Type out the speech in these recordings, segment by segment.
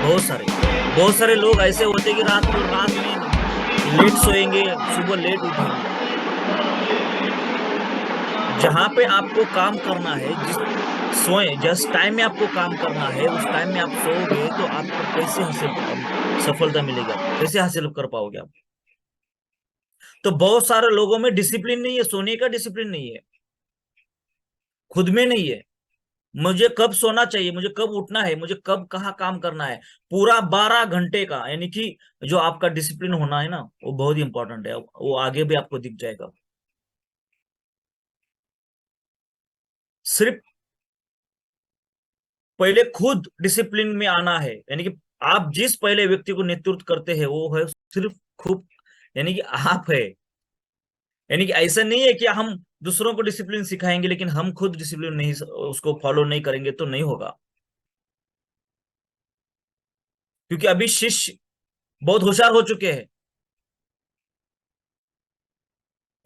बहुत सारे लोग ऐसे होते हैं कि रात में लेट सोएंगे, सुबह लेट उठेंगे। जहां पे आपको काम करना है, जिस टाइम में आपको काम करना है, उस टाइम में आप सोओगे तो आपको कैसे हासिल सफलता मिलेगी, आपको कैसे हासिल कर पाओगे आप। तो बहुत सारे लोगों में डिसिप्लिन नहीं है, सोने का डिसिप्लिन नहीं है, खुद में नहीं है। मुझे कब सोना चाहिए, मुझे कब उठना है, मुझे कब कहाँ काम करना है, पूरा 12 घंटे का, यानी कि जो आपका डिसिप्लिन होना है ना, वो बहुत ही इंपॉर्टेंट है, वो आगे भी आपको दिख जाएगा। सिर्फ पहले खुद डिसिप्लिन में आना है, यानी कि आप जिस पहले व्यक्ति को नेतृत्व करते हैं वो है सिर्फ खुद, यानी कि आप है। यानी कि ऐसा नहीं है कि हम दूसरों को डिसिप्लिन सिखाएंगे लेकिन हम खुद डिसिप्लिन नहीं, उसको फॉलो नहीं करेंगे तो नहीं होगा। क्योंकि अभी शिष्य बहुत होशियार हो चुके हैं।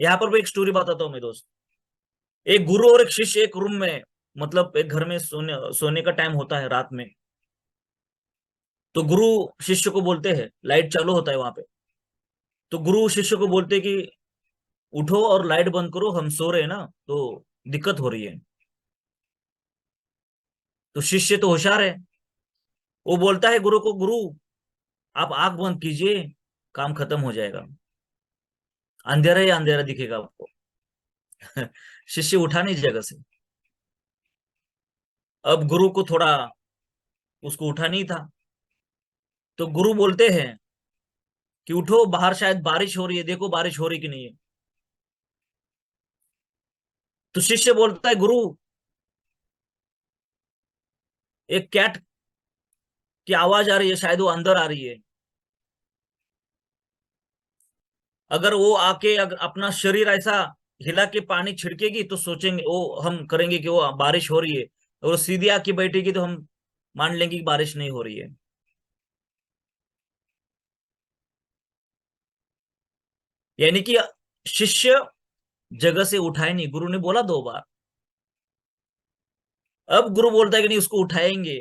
यहाँ पर भी एक स्टोरी बताता हूँ मैं दोस्त। एक गुरु और एक शिष्य एक रूम में, मतलब एक घर में सोने का टाइम होता है रात में। तो गुरु शिष्य को बोलते हैं, लाइट चालू होता है वहां पे। तो गुरु शिष्य को बोलते हैं कि उठो और लाइट बंद करो, हम सो रहे हैं ना, तो दिक्कत हो रही है। तो शिष्य तो होशियार है, वो बोलता है गुरु को, गुरु आप आंख बंद कीजिए, काम खत्म हो जाएगा, अंधेरा ही अंधेरा दिखेगा आपको। शिष्य उठा नहीं जगह से। अब गुरु को थोड़ा, उसको उठा नहीं था। तो गुरु बोलते हैं कि उठो, बाहर शायद बारिश हो रही है, देखो बारिश हो रही कि नहीं है। तो शिष्य बोलता है, गुरु एक कैट की आवाज आ रही है, शायद वो अंदर आ रही है। अगर वो आके अगर अपना शरीर ऐसा हिला के पानी छिड़केगी तो सोचेंगे, वो हम करेंगे कि वो बारिश हो रही है। और वो सीधी आके बैठेगी तो हम मान लेंगे कि बारिश नहीं हो रही है। यानी कि शिष्य जगह से उठाए नहीं, गुरु ने बोला 2 बार। अब गुरु बोलता है कि नहीं, उसको उठाएंगे।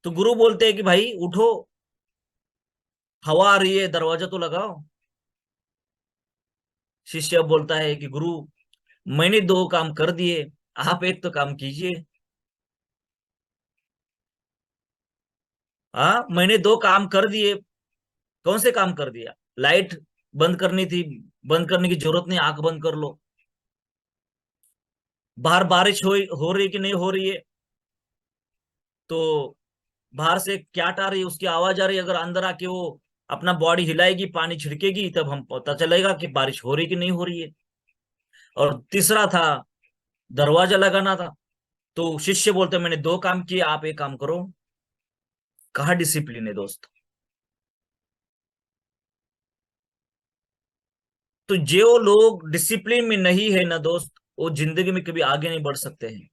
तो गुरु बोलते हैं कि भाई उठो, हवा आ रही है, दरवाजा तो लगाओ। शिष्य अब बोलता है कि गुरु मैंने 2 काम कर दिए, आप एक तो काम कीजिए। हाँ, मैंने 2 काम कर दिए। कौन से काम कर दिया? लाइट बंद करनी थी, बंद करने की जरूरत नहीं, आंख बंद कर लो। बाहर बारिश हो रही कि नहीं हो रही है, तो बाहर से क्या आ रही है, उसकी आवाज आ रही है, अगर अंदर आके वो अपना बॉडी हिलाएगी, पानी छिड़केगी, तब हम पता चलेगा कि बारिश हो रही कि नहीं हो रही है। और तीसरा था, दरवाजा लगाना था। तो शिष्य बोलते मैंने 2 काम किए, आप एक काम करो। कहाँ डिसिप्लिन है दोस्त। तो जो लोग डिसिप्लिन में नहीं है ना दोस्त, वो जिंदगी में कभी आगे नहीं बढ़ सकते हैं।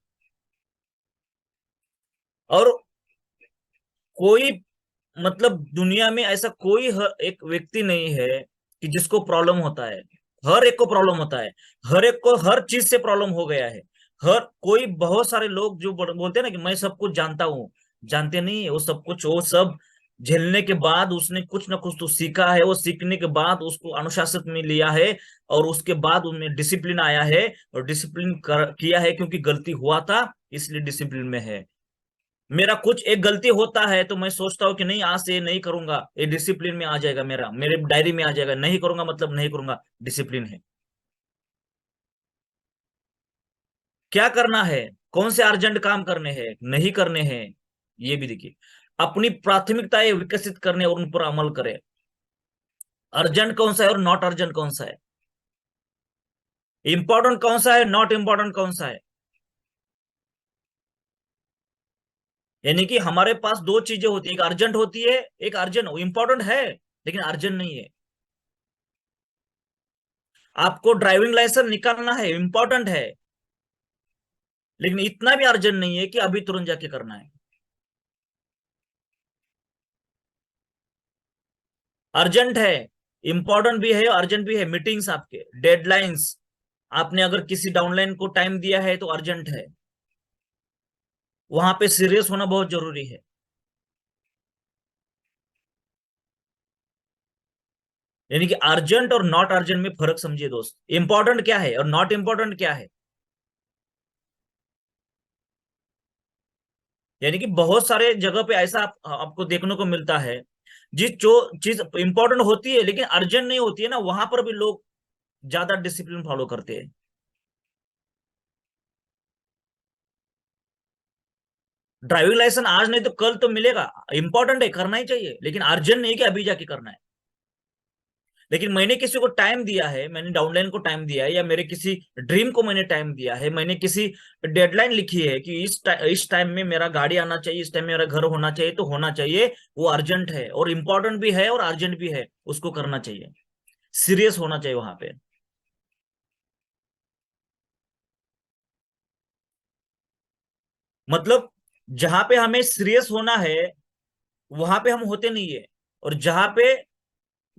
और कोई, मतलब दुनिया में ऐसा कोई एक व्यक्ति नहीं है कि जिसको प्रॉब्लम होता है। हर एक को प्रॉब्लम होता है, हर एक को हर चीज से प्रॉब्लम हो गया है। हर कोई, बहुत सारे लोग जो बोलते हैं ना कि मैं सब कुछ जानता हूँ, जानते नहीं है। वो सब कुछ, वो सब झेलने के बाद उसने कुछ ना कुछ तो सीखा है, वो सीखने के बाद उसको अनुशासित में लिया है। और उसके बाद उनमें डिसिप्लिन आया है, और डिसिप्लिन किया है क्योंकि गलती हुआ था, इसलिए डिसिप्लिन में है। मेरा कुछ एक गलती होता है तो मैं सोचता हूँ कि नहीं, आज से ये नहीं करूंगा, ये डिसिप्लिन में आ जाएगा, मेरे डायरी में आ जाएगा, नहीं करूंगा मतलब नहीं करूंगा, डिसिप्लिन है। क्या करना है, कौन से अर्जेंट काम करने हैं, नहीं करने हैं, ये भी देखिए। अपनी प्राथमिकताएं विकसित करने और उन पर अमल करें। अर्जेंट कौन सा है और नॉट अर्जेंट कौन सा है, इंपॉर्टेंट कौन सा है, नॉट इंपॉर्टेंट कौन सा है। यानी कि हमारे पास 2 चीजें होती है, एक अर्जेंट होती है, एक अर्जेंट, इंपॉर्टेंट है लेकिन अर्जेंट नहीं है। आपको ड्राइविंग लाइसेंस निकालना है, इंपॉर्टेंट है, लेकिन इतना भी अर्जेंट नहीं है कि अभी तुरंत जाके करना है। अर्जेंट है, इंपॉर्टेंट भी है, अर्जेंट भी है। मीटिंग्स, आपके डेडलाइंस, आपने अगर किसी डाउनलाइन को टाइम दिया है तो अर्जेंट है। वहां पे सीरियस होना बहुत जरूरी है। यानी कि अर्जेंट और नॉट अर्जेंट में फर्क समझिए दोस्त। इंपॉर्टेंट क्या है और नॉट इंपॉर्टेंट क्या है। यानी कि बहुत सारे जगह पे ऐसा आपको देखने को मिलता है, जिस जो चीज इंपॉर्टेंट होती है लेकिन अर्जेंट नहीं होती है ना, वहां पर भी लोग ज्यादा डिसिप्लिन फॉलो करते हैं। ड्राइविंग लाइसेंस आज नहीं तो कल तो मिलेगा, इंपॉर्टेंट है, करना ही चाहिए, लेकिन अर्जेंट नहीं कि अभी जाके करना है। लेकिन मैंने किसी को टाइम दिया है, मैंने डाउनलाइन को टाइम दिया है, या मेरे किसी ड्रीम को मैंने टाइम दिया है, मैंने किसी डेडलाइन लिखी है कि इस टाइम में मेरा गाड़ी आना चाहिए, इस टाइम में मेरा घर होना चाहिए, तो होना चाहिए। वो अर्जेंट है और इम्पोर्टेंट भी है और अर्जेंट भी है, उसको करना चाहिए, सीरियस होना चाहिए वहां पे। मतलब जहां पे हमें सीरियस होना है वहां पे हम होते नहीं है, और जहां पे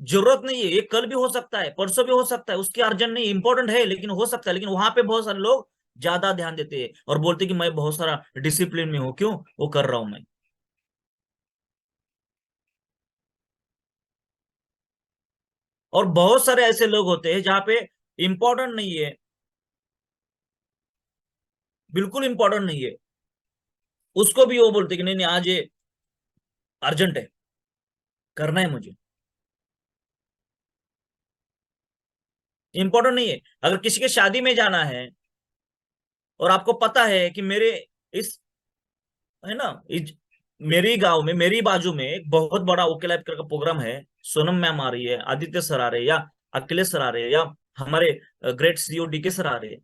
जरूरत नहीं है, ये कल भी हो सकता है, परसों भी हो सकता है, उसकी अर्जेंट नहीं, इंपॉर्टेंट है लेकिन हो सकता है, लेकिन वहां पे बहुत सारे लोग ज्यादा ध्यान देते हैं और बोलते हैं कि मैं बहुत सारा डिसिप्लिन में हूँ, क्यों वो कर रहा हूं मैं। और बहुत सारे ऐसे लोग होते हैं जहाँ पे इंपॉर्टेंट नहीं है, बिल्कुल इंपॉर्टेंट नहीं है, उसको भी वो बोलते हैं कि नहीं नहीं आज ये अर्जेंट है, करना है मुझे। इंपॉर्टेंट नहीं है। अगर किसी के शादी में जाना है और आपको पता है कि मेरे इस, है ना, मेरी गांव में, मेरी बाजू में एक बहुत बड़ा ओके लाइफ का प्रोग्राम है, सोनम मैम आ रही है, आदित्य सर आ रहे हैं, या अखिलेश सर आ रहे हैं, या हमारे ग्रेट सीईओ डीके सर आ रहे हैं,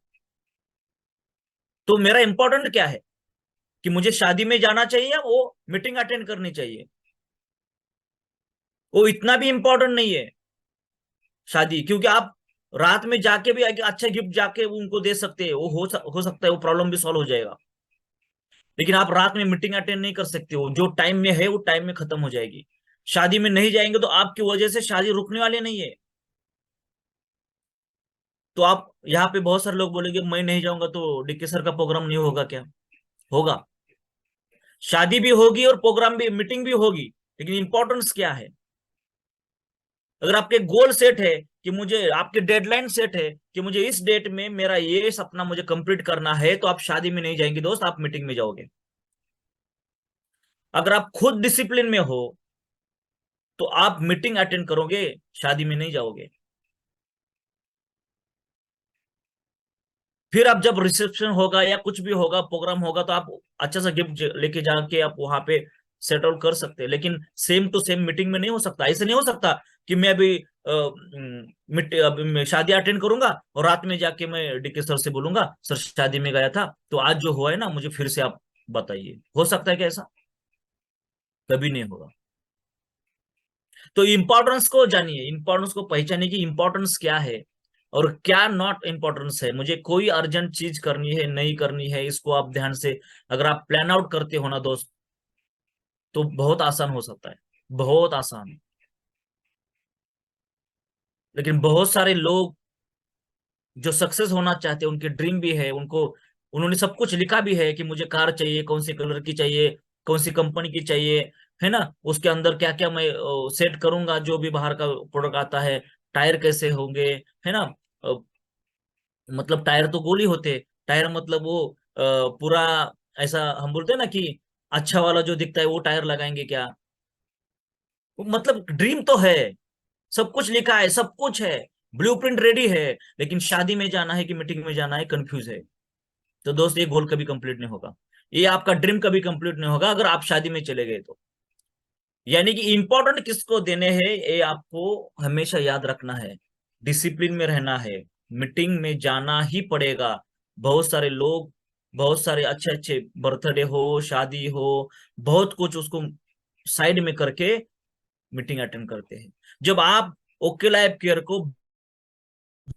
तो मेरा इंपॉर्टेंट क्या है कि मुझे शादी में जाना चाहिए या वो मीटिंग अटेंड करनी चाहिए। वो इतना भी इंपॉर्टेंट नहीं है शादी, क्योंकि आप रात में जाके भी एक अच्छा गिफ्ट जाके उनको दे सकते हैं, वो हो सकता है वो प्रॉब्लम भी सॉल्व हो जाएगा। लेकिन आप रात में मीटिंग अटेंड नहीं कर सकते हो, जो टाइम में है वो टाइम में खत्म हो जाएगी। शादी में नहीं जाएंगे तो आपकी वजह से शादी रुकने वाली नहीं है। तो आप यहाँ पे बहुत सारे लोग बोलेंगे मैं नहीं जाऊंगा तो डीके सर का प्रोग्राम नहीं होगा क्या? होगा। शादी भी होगी और प्रोग्राम भी, मीटिंग भी होगी, लेकिन इंपॉर्टेंस क्या है? अगर आपके गोल सेट है कि मुझे, आपके डेडलाइन सेट है कि मुझे इस डेट में मेरा ये सपना मुझे कंप्लीट करना है, तो आप शादी में नहीं जाएंगे दोस्त, आप मीटिंग में जाओगे। अगर आप खुद डिसिप्लिन में हो तो आप मीटिंग अटेंड करोगे, शादी में नहीं जाओगे। फिर आप जब रिसेप्शन होगा या कुछ भी होगा, प्रोग्राम होगा, तो आप अच्छा सा गिफ्ट लेके जाके आप वहां पे सेटल कर सकते हैं, लेकिन सेम टू सेम मीटिंग में नहीं हो सकता। ऐसे नहीं हो सकता कि मैं अभी अभी मैं शादी अटेंड करूंगा और रात में जाके मैं डीके सर से बोलूंगा सर शादी में गया था, तो आज जो हुआ है ना मुझे फिर से आप बताइए। हो सकता है क्या ऐसा? कभी नहीं होगा। तो इम्पोर्टेंस को जानिए, इम्पोर्टेंस को पहचानिए कि इम्पोर्टेंस क्या है और क्या नॉट इम्पोर्टेंस है। मुझे कोई अर्जेंट चीज करनी है नहीं करनी है, इसको आप ध्यान से अगर आप प्लान आउट करते हो ना दोस्त, तो बहुत आसान हो सकता है, बहुत आसान। लेकिन बहुत सारे लोग जो सक्सेस होना चाहते हैं, उनके ड्रीम भी है, उनको, उन्होंने सब कुछ लिखा भी है कि मुझे कार चाहिए, कौन सी कलर की चाहिए, कौन सी कंपनी की चाहिए, है ना, उसके अंदर क्या क्या मैं सेट करूंगा, जो भी बाहर का प्रोडक्ट आता है, टायर कैसे होंगे, है ना। अ, मतलब टायर तो गोल ही होते, टायर मतलब वो पूरा ऐसा हम बोलते हैं ना कि अच्छा वाला जो दिखता है वो टायर लगाएंगे क्या। मतलब ड्रीम तो है, सब कुछ लिखा है, सब कुछ है, ब्लूप्रिंट रेडी है, लेकिन शादी में जाना है कि मीटिंग में जाना है, कंफ्यूज है। तो दोस्त ये गोल कभी कंप्लीट नहीं होगा, ये आपका ड्रीम कभी कंप्लीट नहीं होगा अगर आप शादी में चले गए तो। यानी कि इंपॉर्टेंट किसको देने हैं ये आपको हमेशा याद रखना है, डिसिप्लिन में रहना है, मीटिंग में जाना ही पड़ेगा। बहुत सारे लोग, बहुत सारे अच्छे अच्छे बर्थडे हो, शादी हो, बहुत कुछ उसको साइड में करके मीटिंग अटेंड करते हैं। जब आप ओके लाइफ केयर को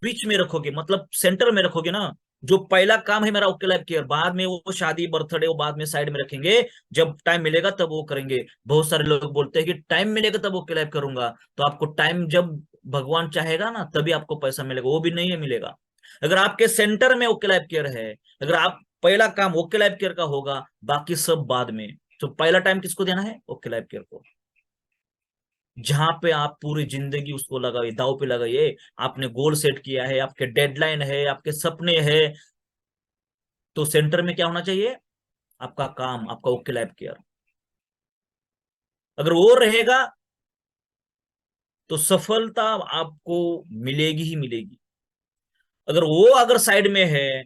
बीच में रखोगे, मतलब सेंटर में रखोगे ना, जो पहला काम है मेरा ओके लाइफ केयर, बाद में वो शादी बर्थडे वो बाद में साइड में रखेंगे, जब टाइम मिलेगा तब वो करेंगे। बहुत सारे लोग बोलते हैं कि टाइम मिलेगा तब ओके लाइफ करूंगा, तो आपको टाइम जब भगवान चाहेगा ना तभी आपको पैसा मिलेगा, वो भी नहीं है मिलेगा। अगर आपके सेंटर में ओके लाइफ केयर है, अगर आप पहला काम ओके लाइफ केयर का होगा, बाकी सब बाद में। तो पहला टाइम किसको देना है? ओके लाइफ केयर को। जहां पे आप पूरी जिंदगी उसको लगाइए, दाव पे लगाइए, आपने गोल सेट किया है, आपके डेडलाइन है, आपके सपने हैं, तो सेंटर में क्या होना चाहिए? आपका काम, आपका ओके लाइफ केयर। अगर वो रहेगा तो सफलता आपको मिलेगी ही मिलेगी। अगर साइड में है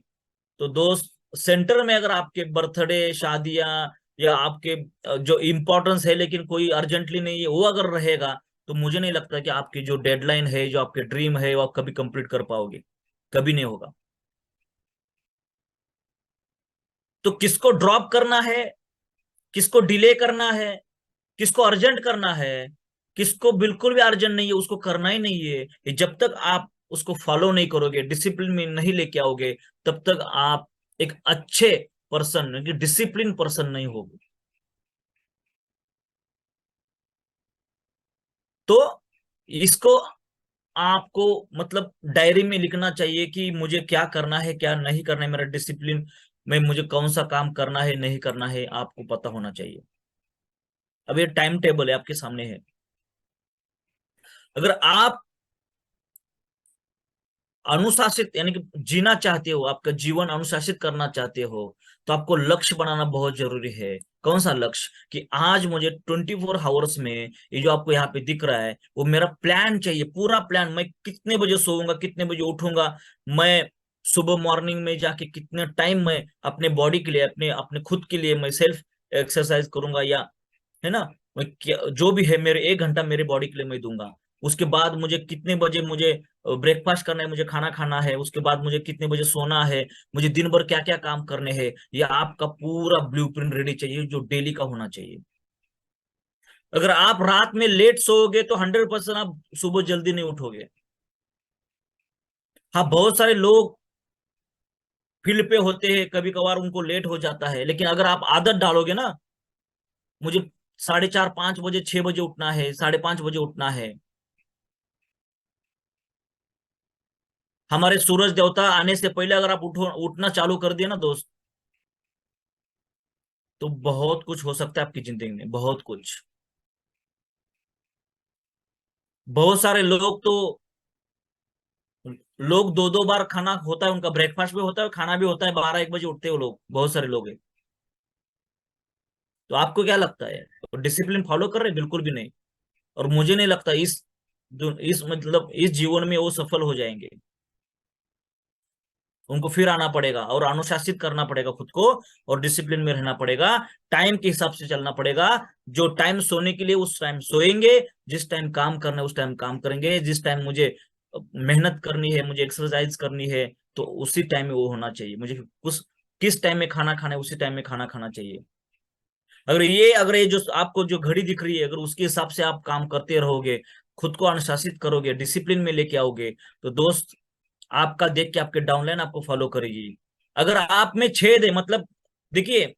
तो दोस्त, सेंटर में अगर आपके बर्थडे, शादियां, या आपके जो इम्पोर्टेंस है लेकिन कोई अर्जेंटली नहीं है, वो अगर रहेगा, तो मुझे नहीं लगता कि आपकी जो डेडलाइन है, जो आपके ड्रीम है, वो आप कभी कंप्लीट कर पाओगे। कभी नहीं होगा। तो किसको ड्रॉप करना है, किसको डिले करना है, किसको अर्जेंट करना है, किसको बिल्कुल भी अर्जेंट नहीं है, उसको करना ही नहीं है, ये जब तक आप उसको फॉलो नहीं करोगे, डिसिप्लिन में नहीं लेके आओगे, तब तक आप एक अच्छे पर्सन, डिसिप्लिन पर्सन नहीं होगे। तो इसको आपको मतलब डायरी में लिखना चाहिए कि मुझे क्या करना है, क्या नहीं करना है, मेरा डिसिप्लिन में मुझे कौन सा काम करना है, नहीं करना है, आपको पता होना चाहिए। अब ये टाइम टेबल है, आपके सामने है। अगर आप अनुशासित यानी कि जीना चाहते हो, आपका जीवन अनुशासित करना चाहते हो, तो आपको लक्ष्य बनाना बहुत जरूरी है। कौन सा लक्ष्य? कि आज मुझे 24 आवर्स में, ये जो आपको यहाँ पे दिख रहा है, वो मेरा प्लान चाहिए, पूरा प्लान। मैं कितने बजे सोऊंगा, कितने बजे उठूंगा, मैं सुबह मॉर्निंग में जाके कितने टाइम मैं अपने बॉडी के लिए, अपने अपने खुद के लिए मैं सेल्फ एक्सरसाइज करूंगा, या है ना, जो भी है, मेरे 1 घंटा मेरे बॉडी के लिए मैं दूंगा। उसके बाद मुझे कितने बजे मुझे ब्रेकफास्ट करना है, मुझे खाना खाना है, उसके बाद मुझे कितने बजे सोना है, मुझे दिन भर क्या क्या काम करने हैं, ये आपका पूरा ब्लूप्रिंट रेडी चाहिए, जो डेली का होना चाहिए। अगर आप रात में लेट सोओगे तो 100% आप सुबह जल्दी नहीं उठोगे। हाँ, बहुत सारे लोग फील्ड पे होते हैं, कभी कभार उनको लेट हो जाता है, लेकिन अगर आप आदत डालोगे ना, मुझे 4:30, 5 बजे, 6 बजे उठना है, 5:30 बजे उठना है, हमारे सूरज देवता आने से पहले अगर आप उठना चालू कर दिए ना दोस्त, तो बहुत कुछ हो सकता है आपकी जिंदगी में, बहुत कुछ। बहुत सारे लोग दो दो बार खाना होता है उनका, ब्रेकफास्ट भी होता है, खाना भी होता है, 12-1 बजे उठते हैं वो लोग, बहुत सारे लोग हैं। तो आपको क्या लगता है, तो डिसिप्लिन फॉलो कर रहे हैं? बिल्कुल भी नहीं। और मुझे नहीं लगता इस मतलब इस जीवन में वो सफल हो जाएंगे। उनको फिर आना पड़ेगा और अनुशासित करना पड़ेगा खुद को, और डिसिप्लिन में रहना पड़ेगा, टाइम के हिसाब से चलना पड़ेगा। जो टाइम सोने के लिए उस टाइम सोएंगे, जिस टाइम काम करना है उस टाइम काम करेंगे, जिस टाइम मुझे मेहनत करनी है, मुझे एक्सरसाइज करनी है, तो उसी टाइम में वो होना चाहिए। मुझे उस किस टाइम में खाना खाना है, उसी टाइम में खाना खाना चाहिए। अगर ये जो आपको जो घड़ी दिख रही है, अगर उसके हिसाब से आप काम करते रहोगे, खुद को अनुशासित करोगे, डिसिप्लिन में लेके आओगे, तो दोस्त, आपका देख के आपके डाउनलाइन आपको फॉलो करेगी। अगर आप में छेद है, मतलब देखिए,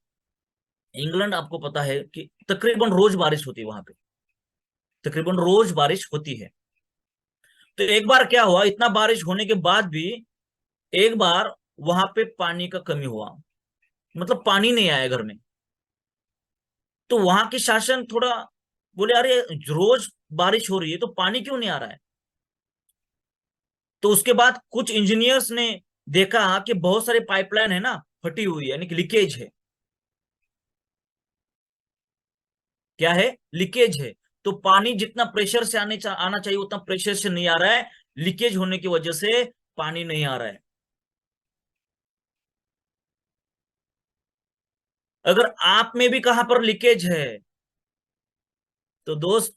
इंग्लैंड आपको पता है कि तकरीबन रोज बारिश होती है वहां पे, तकरीबन रोज बारिश होती है। तो एक बार क्या हुआ, इतना बारिश होने के बाद भी एक बार वहां पे पानी का कमी हुआ, मतलब पानी नहीं आया घर में। तो वहां के शासन थोड़ा बोले, अरे रोज बारिश हो रही है तो पानी क्यों नहीं आ रहा है? तो उसके बाद कुछ इंजीनियर्स ने देखा कि बहुत सारे पाइपलाइन है ना, फटी हुई है, यानी कि लीकेज है। क्या है? लीकेज है। तो पानी जितना प्रेशर से आना चाहिए उतना प्रेशर से नहीं आ रहा है, लीकेज होने की वजह से पानी नहीं आ रहा है। अगर आप में भी कहां पर लीकेज है, तो दोस्त,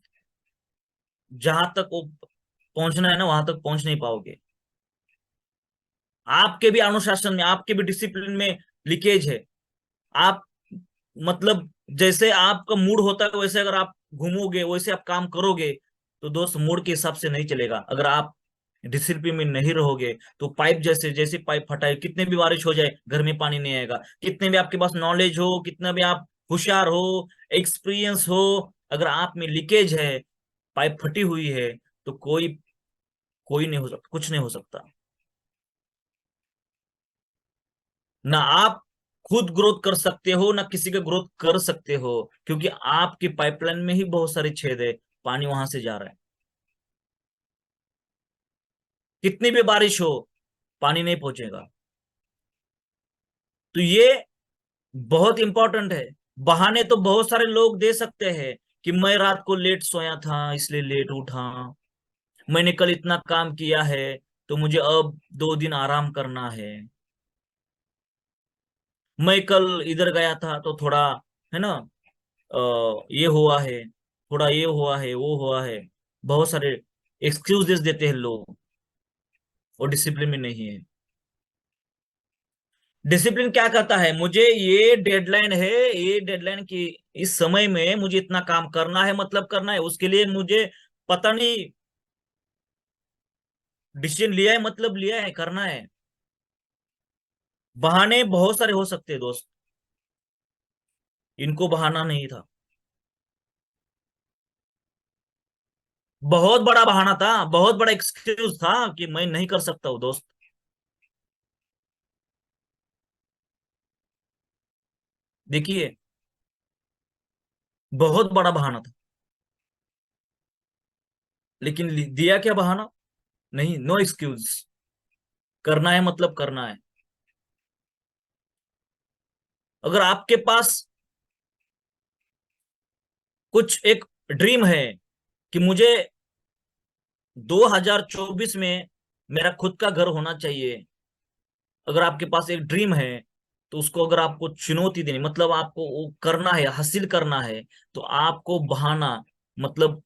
जहां तक वो पहुंचना है ना, वहां तक पहुंच नहीं पाओगे। आपके भी अनुशासन में, आपके भी डिसिप्लिन में लीकेज है। आप मतलब जैसे आपका मूड होता है वैसे अगर आप घूमोगे, वैसे आप काम करोगे, तो दोस्त मूड के हिसाब से नहीं चलेगा। अगर आप डिसिप्लिन में नहीं रहोगे, तो पाइप जैसे जैसे पाइप फटा है, कितने भी बारिश हो जाए घर में पानी नहीं आएगा, कितने भी आपके पास नॉलेज हो, कितना भी आप होशियार हो, एक्सपीरियंस हो, अगर आप में लीकेज है, पाइप फटी हुई है, तो कोई कोई नहीं हो सकता, कुछ नहीं हो सकता। ना आप खुद ग्रोथ कर सकते हो, ना किसी का ग्रोथ कर सकते हो, क्योंकि आपकी पाइपलाइन में ही बहुत सारे छेद है। पानी वहां से जा रहा है। कितनी भी बारिश हो, पानी नहीं पहुंचेगा। तो ये बहुत इंपॉर्टेंट है। बहाने तो बहुत सारे लोग दे सकते हैं कि मैं रात को लेट सोया था इसलिए लेट उठा, मैंने कल इतना काम किया है तो मुझे अब 2 दिन आराम करना है, मैं कल इधर गया था तो थोड़ा, है ना, ये हुआ है, थोड़ा ये हुआ है, वो हुआ है। बहुत सारे एक्सक्यूजेस देते हैं लोग, और डिसिप्लिन में नहीं है। डिसिप्लिन क्या कहता है, मुझे ये डेडलाइन है, ये डेडलाइन की इस समय में मुझे इतना काम करना है, मतलब करना है, उसके लिए मुझे पता नहीं, डिसीजन लिया है मतलब लिया है, करना है। बहाने बहुत सारे हो सकते हैं दोस्त, इनको बहाना नहीं था। बहुत बड़ा बहाना था, बहुत बड़ा एक्सक्यूज था कि मैं नहीं कर सकता हूँ दोस्त। देखिए, बहुत बड़ा बहाना था, लेकिन दिया क्या बहाना? नहीं, नो एक्सक्यूज, करना है मतलब करना है। अगर आपके पास कुछ एक ड्रीम है कि मुझे 2024 में मेरा खुद का घर होना चाहिए, अगर आपके पास एक ड्रीम है, तो उसको अगर आपको चुनौती देनी, मतलब आपको वो करना है, हासिल करना है, तो आपको बहाना, मतलब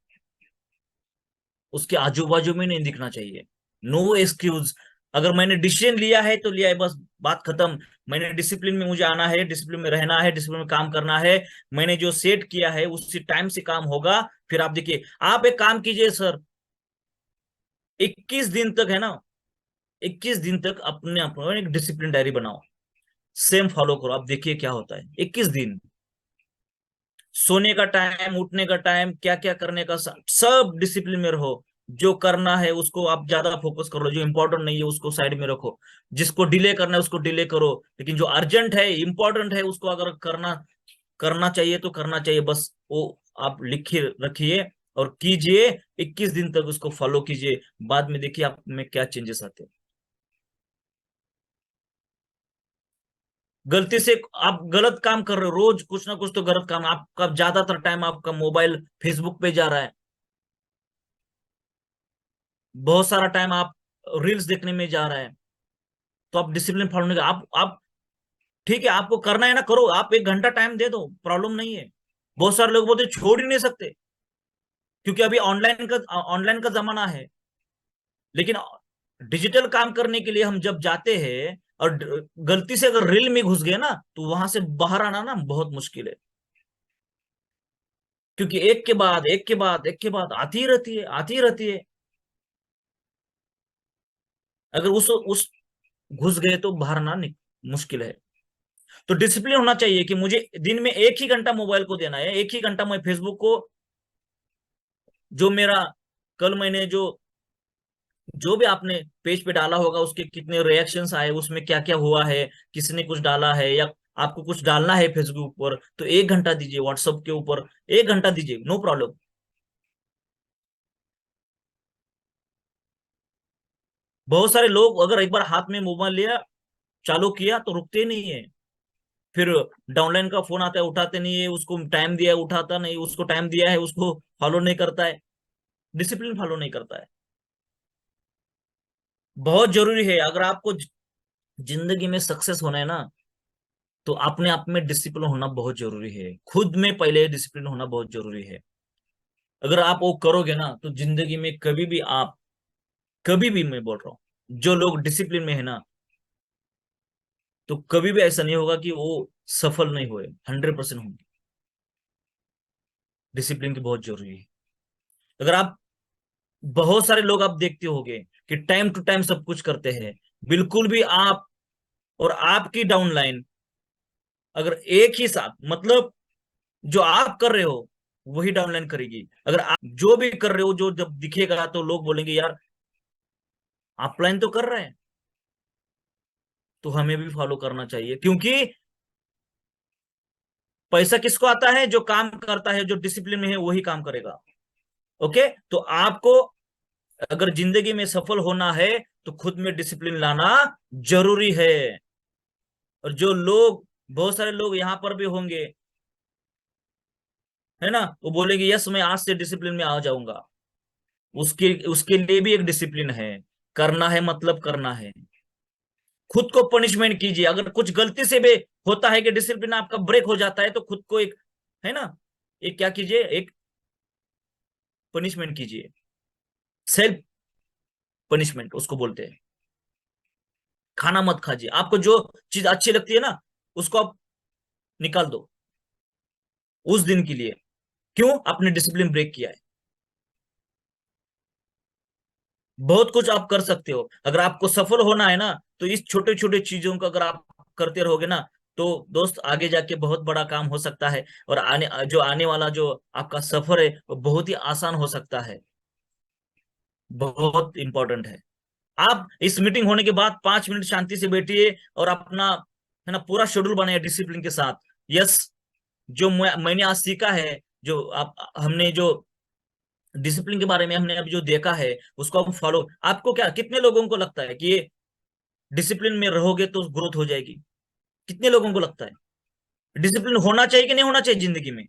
उसके आजू बाजू में नहीं दिखना चाहिए। No excuse. अगर मैंने डिसीजन लिया है तो लिया है, बस बात खत्म। मैंने डिसिप्लिन में, मुझे आना है, डिसिप्लिन में रहना है, डिसिप्लिन में काम करना है, मैंने जो सेट किया है उसी टाइम से काम होगा। फिर आप देखिए, आप एक काम कीजिए सर, 21 दिन तक, है ना, 21 दिन तक अपने अपने एक डिसिप्लिन डायरी बनाओ, सेम फॉलो करो, आप देखिए क्या होता है। 21 दिन, सोने का टाइम, उठने का टाइम, क्या क्या करने का, सब डिसिप्लिन में रहो। जो करना है उसको आप ज्यादा फोकस करो, जो इंपॉर्टेंट नहीं है उसको साइड में रखो, जिसको डिले करना है उसको डिले करो, लेकिन जो अर्जेंट है, इंपॉर्टेंट है, उसको अगर करना करना चाहिए तो करना चाहिए, बस वो आप लिखे रखिए और कीजिए। 21 दिन तक उसको फॉलो कीजिए, बाद में देखिए आप में क्या चेंजेस आते हैं। गलती से आप गलत काम कर रहे हो, रोज कुछ ना कुछ तो गलत काम, आपका ज्यादातर टाइम आपका मोबाइल फेसबुक पे जा रहा है, बहुत सारा टाइम आप रील्स देखने में जा रहा है, तो आप डिसिप्लिन फॉलो नहीं, आप ठीक है, आपको करना है ना, करो, आप 1 घंटा टाइम दे दो, प्रॉब्लम नहीं है। बहुत सारे लोग बोलते छोड़ ही नहीं सकते, क्योंकि अभी ऑनलाइन का जमाना है। लेकिन डिजिटल काम करने के लिए हम जब जाते हैं और गलती से अगर रील में घुस गए ना, तो वहां से बाहर आना ना बहुत मुश्किल है, क्योंकि एक के बाद एक के बाद एक के बाद आती ही रहती है, आती ही रहती है। अगर उस घुस गए तो बाहर ना मुश्किल है। तो डिसिप्लिन होना चाहिए कि मुझे दिन में 1 ही घंटा मोबाइल को देना है, 1 ही घंटा मैं फेसबुक को, जो मेरा कल मैंने जो भी आपने पेज पे डाला होगा उसके कितने रिएक्शंस आए, उसमें क्या क्या हुआ है, किसने कुछ डाला है, या आपको कुछ डालना है फेसबुक पर, तो 1 घंटा दीजिए, व्हाट्सएप के ऊपर 1 घंटा दीजिए, नो प्रॉब्लम। बहुत सारे लोग अगर एक बार हाथ में मोबाइल लिया, चालू किया, तो रुकते नहीं है। फिर डाउनलाइन का फोन आता है, उठाते नहीं है, उसको टाइम दिया है उठाता नहीं, उसको टाइम दिया है उसको फॉलो नहीं करता है, डिसिप्लिन फॉलो नहीं करता है। बहुत जरूरी है, अगर आपको जिंदगी में सक्सेस होना है ना, तो अपने आप में डिसिप्लिन होना बहुत जरूरी है, खुद में पहले डिसिप्लिन होना बहुत जरूरी है। अगर आप वो करोगे ना, तो जिंदगी में कभी भी आप, कभी भी, मैं बोल रहा हूँ, जो लोग डिसिप्लिन में है ना, तो कभी भी ऐसा नहीं होगा कि वो सफल नहीं हुए, 100% होंगे। डिसिप्लिन की बहुत जरूरी है। अगर आप, बहुत सारे लोग आप देखते होंगे कि टाइम टू टाइम सब कुछ करते हैं, बिल्कुल भी आप और आपकी डाउनलाइन अगर एक ही साथ, मतलब जो आप कर रहे हो वही डाउनलाइन करेगी, अगर आप जो भी कर रहे हो, जो जब दिखेगा तो लोग बोलेंगे यार अपलाइन तो कर रहे हैं, तो हमें भी फॉलो करना चाहिए, क्योंकि पैसा किसको आता है, जो काम करता है, जो डिसिप्लिन में है वही काम करेगा। ओके, तो आपको अगर जिंदगी में सफल होना है तो खुद में डिसिप्लिन लाना जरूरी है। और जो लोग, बहुत सारे लोग यहाँ पर भी होंगे, है ना, वो बोलेंगे यस मैं आज से डिसिप्लिन में आ जाऊंगा। उसके उसके लिए भी एक डिसिप्लिन है, करना है मतलब करना है। खुद को पनिशमेंट कीजिए, अगर कुछ गलती से भी होता है कि डिसिप्लिन आपका ब्रेक हो जाता है, तो खुद को एक, है ना, एक क्या कीजिए, एक पनिशमेंट कीजिए, सेल्फ पनिशमेंट उसको बोलते हैं। खाना मत खाइए, आपको जो चीज अच्छी लगती है ना, उसको आप निकाल दो उस दिन के लिए। क्यों? आपने डिसिप्लिन ब्रेक किया है। बहुत कुछ आप कर सकते हो, अगर आपको सफल होना है ना, तो इस छोटे छोटे चीजों को अगर आप करते रहोगे ना, तो दोस्त आगे जाके बहुत बड़ा काम हो सकता है। और आने वाला जो आपका सफर है वो बहुत ही आसान हो सकता है। बहुत इंपॉर्टेंट है। आप इस मीटिंग होने के बाद 5 मिनट शांति से बैठिए और अपना, है ना, पूरा शेड्यूल बनाइए डिसिप्लिन के साथ। यस, जो मैंने आज सीखा है, जो आप हमने जो डिसिप्लिन के बारे में हमने अभी जो देखा है, उसको आप फॉलो, आपको क्या, कितने लोगों को लगता है कि ये डिसिप्लिन में रहोगे तो ग्रोथ हो जाएगी? कितने लोगों को लगता है? डिसिप्लिन होना चाहिए कि नहीं होना चाहिए जिंदगी में?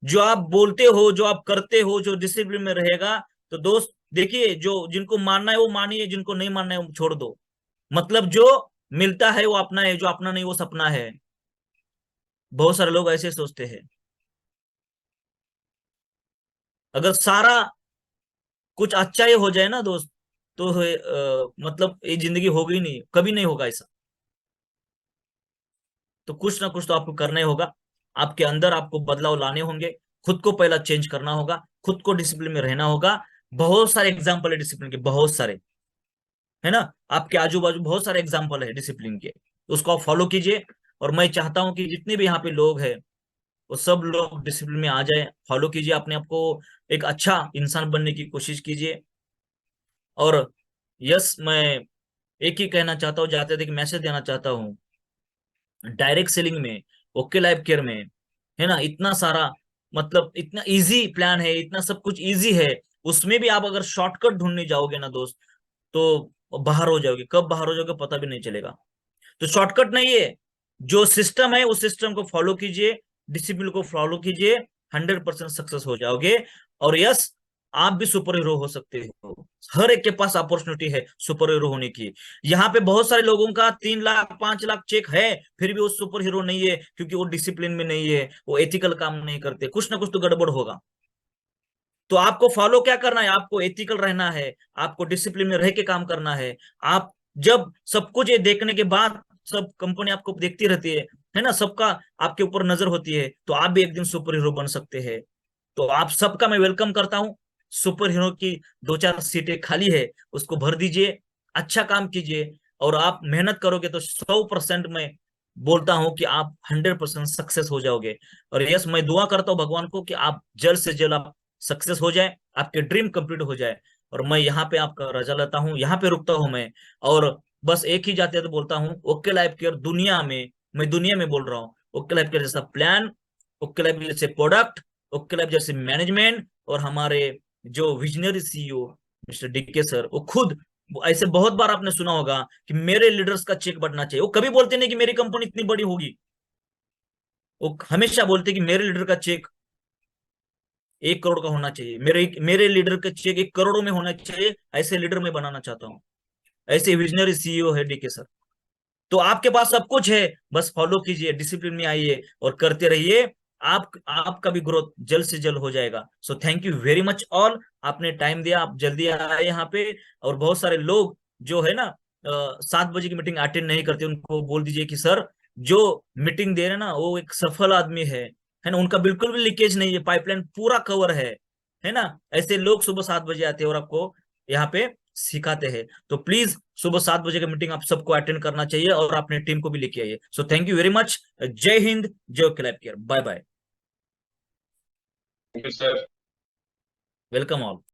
जो आप बोलते हो, जो आप करते हो, जो डिसिप्लिन में रहेगा, तो दोस्त देखिए, जो जिनको मानना है वो मानिए, जिनको नहीं मानना है वो छोड़ दो। मतलब जो मिलता है वो अपना है, जो अपना नहीं वो सपना है। बहुत सारे लोग ऐसे सोचते हैं। अगर सारा कुछ अच्छा ही हो जाए ना दोस्त, तो मतलब ये जिंदगी होगी नहीं, कभी नहीं होगा ऐसा। तो कुछ ना कुछ तो आपको करना ही होगा। आपके अंदर आपको बदलाव लाने होंगे, खुद को पहला चेंज करना होगा, खुद को डिसिप्लिन में रहना होगा। बहुत सारे एग्जाम्पल है डिसिप्लिन के, बहुत सारे, है ना, आपके आजू बाजू बहुत सारे एग्जाम्पल है डिसिप्लिन के, उसको आप फॉलो कीजिए। और मैं चाहता हूं कि जितने भी यहाँ पे लोग हैं, वो सब लोग डिसिप्लिन में आ जाए, फॉलो कीजिए अपने आप को, एक अच्छा इंसान बनने की कोशिश कीजिए। और यस, मैं एक ही कहना चाहता हूँ, जाते थे कि मैसेज देना चाहता हूँ, डायरेक्ट सेलिंग में, ओके लाइफ केयर में, है ना, इतना सारा, मतलब इतना इजी प्लान है, इतना सब कुछ इजी है। उसमें भी आप अगर शॉर्टकट ढूंढने जाओगे ना दोस्त, तो बाहर हो जाओगे, कब बाहर हो जाओगे पता भी नहीं चलेगा। तो शॉर्टकट नहीं है, जो सिस्टम है उस सिस्टम को फॉलो कीजिए, डिसिप्लिन को फॉलो कीजिए, 100% सक्सेस हो जाओगे। और यस, आप भी सुपर हीरो हो सकते हो। हर एक के पास अपॉर्चुनिटी है सुपर हीरो होने की। यहाँ पे बहुत सारे लोगों का 3 लाख 5 लाख चेक है, फिर भी वो सुपर हीरो नहीं है, क्योंकि वो डिसिप्लिन में नहीं है, वो एथिकल काम नहीं करते, कुछ ना कुछ तो गड़बड़ होगा। तो आपको फॉलो क्या करना है? आपको एथिकल रहना है, आपको डिसिप्लिन में रह के काम करना है। आप जब सब कुछ ये देखने के बाद, सब कंपनी आपको देखती रहती है ना, सबका आपके ऊपर नजर होती है, तो आप भी एक दिन सुपर हीरो बन सकते हैं। तो आप सबका मैं वेलकम करता हूँ। सुपर हीरो की 2 4 सीटें खाली है, उसको भर दीजिए, अच्छा काम कीजिए। और आप मेहनत करोगे तो 100% मैं बोलता हूं कि आप 100% सक्सेस हो जाओगे। और यस, मैं दुआ करता हूँ भगवान को कि आप जल्द से जल्द आप सक्सेस हो जाए, आपके ड्रीम कंप्लीट हो जाए। और मैं यहाँ पे आपका रजा लेता हूँ, यहाँ पे रुकता हूँ मैं। और बस एक ही जाते तो बोलता हूँ, ओके लाइफ केयर दुनिया में, मैं दुनिया में बोल रहा हूँ, ओके लाइफ केयर जैसा प्लान, ओके लाइफ जैसे प्रोडक्ट, ओके लाइफ जैसे मैनेजमेंट, और हमारे जो visionary CEO mister DK sir, वो खुद, वो ऐसे बहुत बार आपने सुना होगा कि मेरे लीडर्स का चेक बढ़ना चाहिए। वो कभी बोलते नहीं कि मेरी कंपनी इतनी बड़ी होगी, वो हमेशा बोलते कि मेरे लीडर का चेक 1 करोड़ का होना चाहिए, मेरे मेरे लीडर का चेक 1 करोड़ों में होना चाहिए। ऐसे लीडर मैं बनाना चाहता हूँ। ऐसे विजनरी सीईओ है डीके सर। तो आपके पास सब कुछ है, बस फॉलो कीजिए, डिसिप्लिन में आइए और करते रहिए। आपका भी ग्रोथ जल्द से जल्द हो जाएगा। सो thank you very much all, आपने टाइम दिया, आप जल्दी आए यहाँ पे। और बहुत सारे लोग जो है ना 7 बजे की मीटिंग अटेंड नहीं करते, उनको बोल दीजिए कि सर, जो मीटिंग दे रहे हैं ना वो एक सफल आदमी है ना, उनका बिल्कुल भी लीकेज नहीं है, पाइपलाइन पूरा कवर है ना। ऐसे लोग सुबह 7 बजे आते हैं और आपको यहाँ पे सिखाते हैं। तो प्लीज सुबह 7 बजे का मीटिंग आप सबको अटेंड करना चाहिए, और अपने टीम को भी लेके आइए। So thank you very much. जय हिंद, जय clap care, bye bye. Thank you sir. Welcome all.